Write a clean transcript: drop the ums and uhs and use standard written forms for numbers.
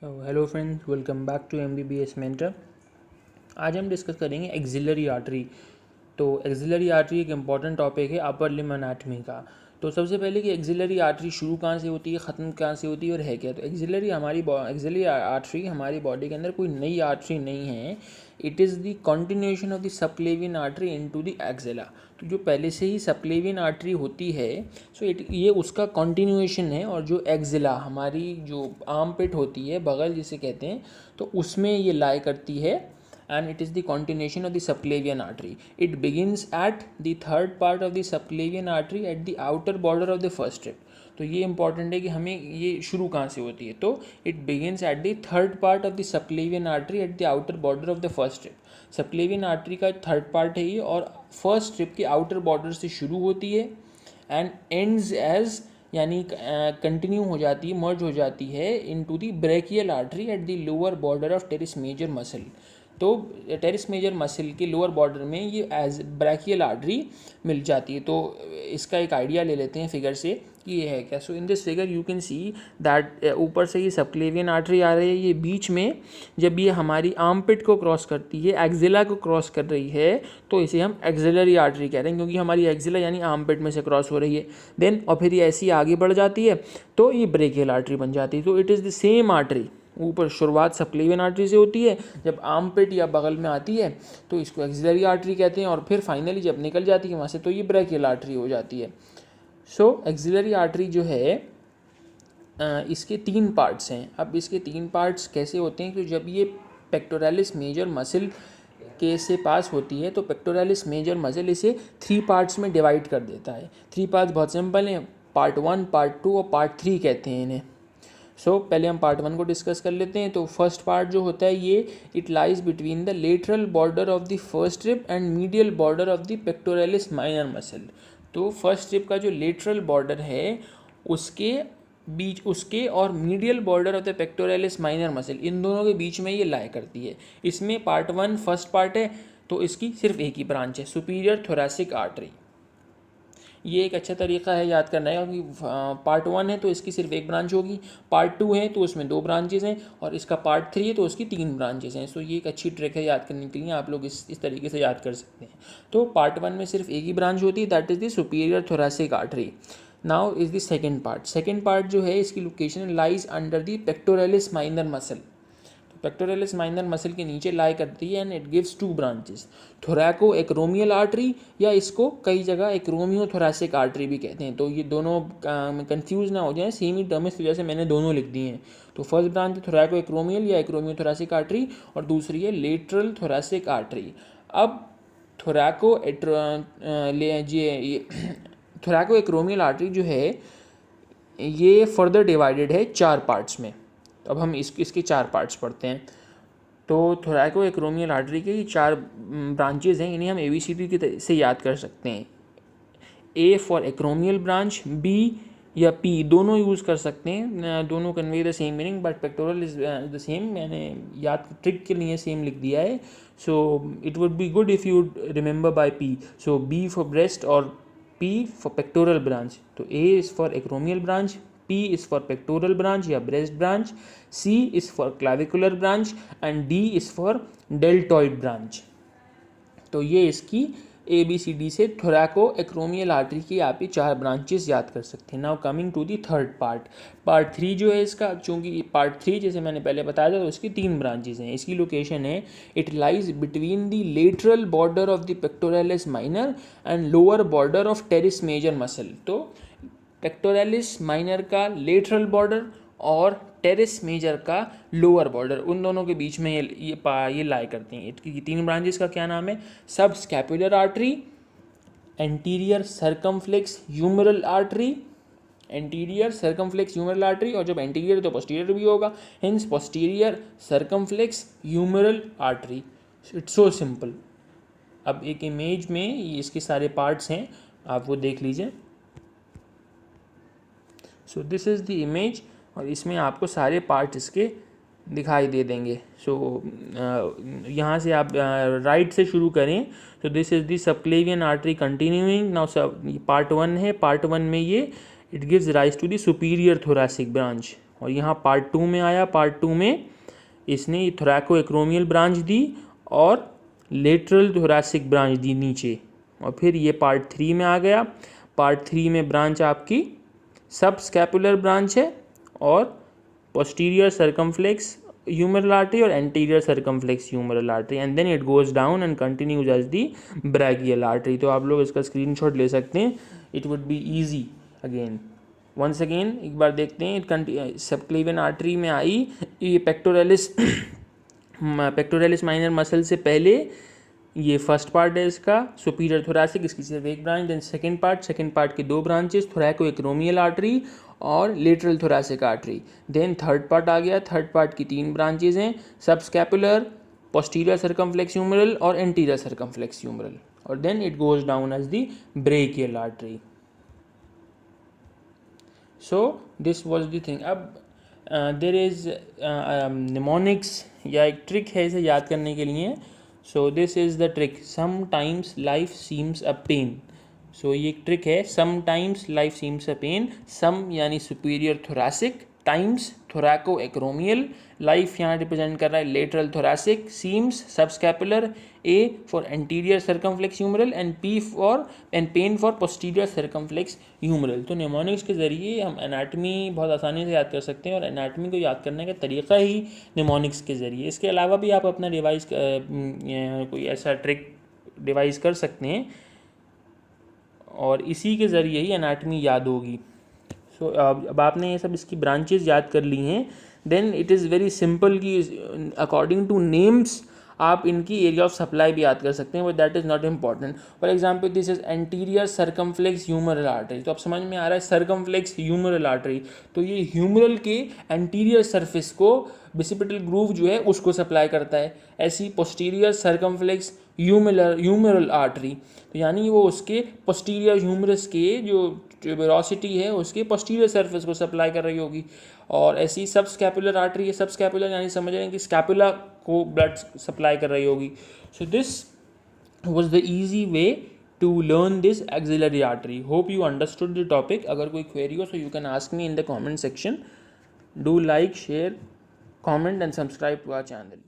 Hello friends, welcome back to MBBS mentor. आज हम discuss करेंगे एक्सिलरी आर्टरी। तो एक्सिलरी आर्टरी एक इम्पॉर्टेंट टॉपिक है अपर लिम्ब एनाटमी का। तो सबसे पहले कि एक्सिलरी आर्टरी शुरू कहाँ से होती है, ख़त्म कहाँ से होती है और है क्या। तो एक्सिलरी आर्टरी हमारी बॉडी के अंदर कोई नई आर्टरी नहीं है। It is the continuation of the subclavian artery into the axilla. तो जो पहले से ही सबक्लेवियन आर्टरी होती है, ये उसका कंटिन्यूएशन है। और जो एक्सिला हमारी जो आर्म पिट होती है, बगल जिसे कहते हैं, तो उसमें ये लाई करती है। And it is the continuation of the subclavian artery. It begins at the third part of the subclavian artery at the outer border of the first rib. तो ये इंपॉर्टेंट है कि हमें ये शुरू कहाँ से होती है। तो it begins at the third part of the subclavian artery at the outer border of the first rib. Subclavian artery का थर्ड पार्ट है ये, और फर्स्ट रिब के आउटर बॉर्डर से शुरू होती है एंड एंड्स एज, यानी कंटिन्यू हो जाती है, मर्ज हो जाती है into the brachial artery at the lower border of teres major muscle. तो टेरिस मेजर मसल के लोअर बॉर्डर में ये एज ब्रैकियल आर्टरी मिल जाती है। तो इसका एक आइडिया ले लेते हैं फिगर से कि ये है क्या। So in this figure you can see that ऊपर से ये सबक्लेवियन आर्टरी आ रही है, ये बीच में जब ये हमारी आर्मपिट को क्रॉस करती है, एक्सिला को क्रॉस कर रही है, तो इसे हम एक्सिलरी आर्टरी कह रहे हैं, क्योंकि हमारी एक्सिला यानी आर्मपिट में से क्रॉस हो रही है। देन और फिर ये ऐसी आगे बढ़ जाती है तो ये ब्रेकियल आर्टरी बन जाती है। तो it is the same artery. ऊपर शुरुआत सबक्लेवियन आर्टरी से होती है, जब आर्मपिट या बगल में आती है तो इसको एक्सिलरी आर्टरी कहते हैं, और फिर फाइनली जब निकल जाती है वहाँ से तो ये ब्रैकियल आर्टरी हो जाती है। सो एक्सिलरी आर्टरी जो है इसके 3 पार्ट्स हैं। अब इसके 3 पार्ट्स कैसे होते हैं कि जब ये पेक्टोरालिस मेजर मसल के से पास होती है तो पेक्टोरालिस मेजर मसल इसे 3 पार्ट्स में डिवाइड कर देता है। 3 पार्ट्स बहुत सिंपल हैं, पार्ट 1, पार्ट 2 और पार्ट 3 कहते हैं इन्हें। पहले हम पार्ट 1 को डिस्कस कर लेते हैं। तो फर्स्ट पार्ट जो होता है ये it lies between the lateral border of the first rib and medial border of the pectoralis minor muscle. तो फर्स्ट रिब का जो लेटरल बॉर्डर है उसके और medial border of the pectoralis minor muscle, इन दोनों के बीच में ये लाई करती है। इसमें पार्ट 1 फर्स्ट पार्ट है, तो इसकी सिर्फ एक ही ब्रांच है, सुपीरियर थोरैसिक आर्टरी। ये एक अच्छा तरीका है याद करना है, क्योंकि पार्ट 1 है तो इसकी सिर्फ एक ब्रांच होगी, पार्ट 2 है तो उसमें 2 ब्रांचेज हैं, और इसका पार्ट 3 है तो उसकी 3 ब्रांचेज हैं। सो ये एक अच्छी ट्रिक है याद करने के लिए, आप लोग इस तरीके से याद कर सकते हैं। तो पार्ट 1 में सिर्फ एक ही ब्रांच होती है, that is the superior thoracic artery. Now is the second part जो है इसकी location lies under the pectoralis minor muscle. Pectoralis minor muscle के नीचे लाई करती है and it gives 2 branches, thoraco acromial artery, या इसको कई जगह एक्रोमियो थोरैसिक आर्टरी भी कहते हैं। तो ये दोनों कंफ्यूज ना हो जाए, सेम ही टर्म, इस वजह से मैंने दोनों लिख दिए हैं। तो फर्स्ट ब्रांच है थोरैको एक्रोमियल या एक्रोमियो थोरैसिक आर्टरी, और दूसरी है लेटरल थोरैसिक आर्टरी। अब थोरैको थोरैको एक्रोमियल आर्टरी जो है ये फर्दर डिवाइडेड है 4 पार्ट्स में। अब हम इसके 4 पार्ट्स पढ़ते हैं। तो थोरैको एक्रोमियल आर्टरी के 4 ब्रांचेज हैं, इन्हें हम ABCD से याद कर सकते हैं। A for acromial branch, B या P दोनों यूज़ कर सकते हैं, दोनों convey the same meaning, but pectoral is the same. मैंने याद ट्रिक के लिए सेम लिख दिया है। So it would be good if you remember by P। So B for breast और P फॉर पेक्टोरल ब्रांच। तो A is for acromial branch, P is for pectoral branch या breast branch, C is for clavicular branch and D is for deltoid branch। तो ये इसकी ABCD से थोरैको acromial artery की आप ये 4 ब्रांचेस याद कर सकते हैं। Now coming to the third part 3 जो है इसका, चूँकि पार्ट 3 जैसे मैंने पहले बताया था तो इसकी 3 ब्रांचेस हैं। इसकी लोकेशन है it lies between the lateral border of the pectoralis minor and lower border of teres major muscle. तो पेक्टोरालिस माइनर का लेटरल बॉर्डर और टेरिस मेजर का लोअर बॉर्डर, उन दोनों के बीच में ये लाई करती हैं। इसकी 3 ब्रांचेस का क्या नाम है? Subscapular artery, anterior circumflex humeral artery, anterior circumflex humeral artery, और जब एंटीरियर तो पोस्टीरियर भी होगा, hence posterior circumflex humeral artery. It's so simple. अब एक इमेज में इसके सारे पार्ट्स हैं, आप वो देख लीजिए। सो दिस इज़ द इमेज, और इसमें आपको सारे पार्ट इसके दिखाई दे देंगे। यहाँ से आप राइट से शुरू करें तो this is the subclavian artery continuing. Now sub part 1 है, पार्ट 1 में ये it gives rise to the superior thoracic branch. और यहाँ पार्ट 2 में आया, पार्ट 2 में इसने थोरैको एक्रोमियल ब्रांच दी और लेटरल थोरैसिक ब्रांच दी नीचे। और फिर ये पार्ट 3 में आ गया। पार्ट 3 में ब्रांच आपकी सब स्कैपुलर ब्रांच है और पोस्टीरियर सर्कमफ्लेक्स ह्यूमरल आर्टरी और anterior circumflex humeral artery, and then it goes down and continues as the brachial artery. तो आप लोग इसका स्क्रीनशॉट ले सकते हैं, it would be easy. Again once again एक बार देखते हैं, सबक्लेवियन आर्टरी में आई, ये पेक्टोरलिस माइनर मसल से पहले ये फर्स्ट पार्ट है इसका सुपीरियर थोरैसिक, इसकी सिर्फ एक ब्रांच। देन सेकंड पार्ट के दो ब्रांचेस, थोरैको एक्रोमियल आर्टरी और lateral thoracic artery. Then third part आ गया, थर्ड पार्ट की 3 ब्रांचेज हैं, subscapular, posterior circumflex humeral और एंटीरियर सर्कमफ्लेक्स ह्यूमरल, और then it goes down as the brachial artery. So this was the thing. अब there is mnemonics या एक trick है इसे याद करने के लिए। So this is the trick, sometimes life seems a pain. सो ये एक ट्रिक है, sometimes life seems a pain. Some यानी superior thoracic, times thoraco acromial, life यहाँ रिप्रेजेंट कर रहा है lateral thoracic, seems subscapular, A for anterior circumflex humeral and pain for posterior circumflex humeral. तो निमोनिक्स के जरिए हम एनाटमी बहुत आसानी से याद कर सकते हैं और एनाटमी को याद करने का तरीका ही निमोनिक्स के जरिए। इसके अलावा भी आप अपना डिवाइस कोई ऐसा ट्रिक डिवाइस कर सकते हैं और इसी के ज़रिए ही एनाटमी याद होगी। सो अब आपने ये सब इसकी ब्रांचेस याद कर ली हैं, then it is very simple कि अकॉर्डिंग टू नेम्स आप इनकी एरिया ऑफ सप्लाई भी याद कर सकते हैं, but that is not important. For example this is anterior circumflex humeral artery, तो अब समझ में आ रहा है सर्कमफ्लेक्स ह्यूमरल आर्टरी, तो ये ह्यूमरल के एंटीरियर सरफेस को बिसिपिटल ग्रूव जो है उसको सप्लाई करता है। ऐसी पोस्टीरियर सर्कमफ्लेक्स ह्यूमरल आर्टरी, तो यानी वो उसके पोस्टीरियर ह्यूमरस के जो ट्यूबरोसिटी है उसके पोस्टीरियर सरफेस को सप्लाई कर रही होगी। और ऐसी सब स्कैपुलर आर्टरी है, सब स्कैपुलर यानी समझ रहे हैं कि स्कैपुला को ब्लड सप्लाई कर रही होगी। So this was the easy way to learn this axillary artery. Hope you understood the topic. अगर कोई क्वेरी हो so you can ask me in the comment section. Do like, share, comment and subscribe to our channel.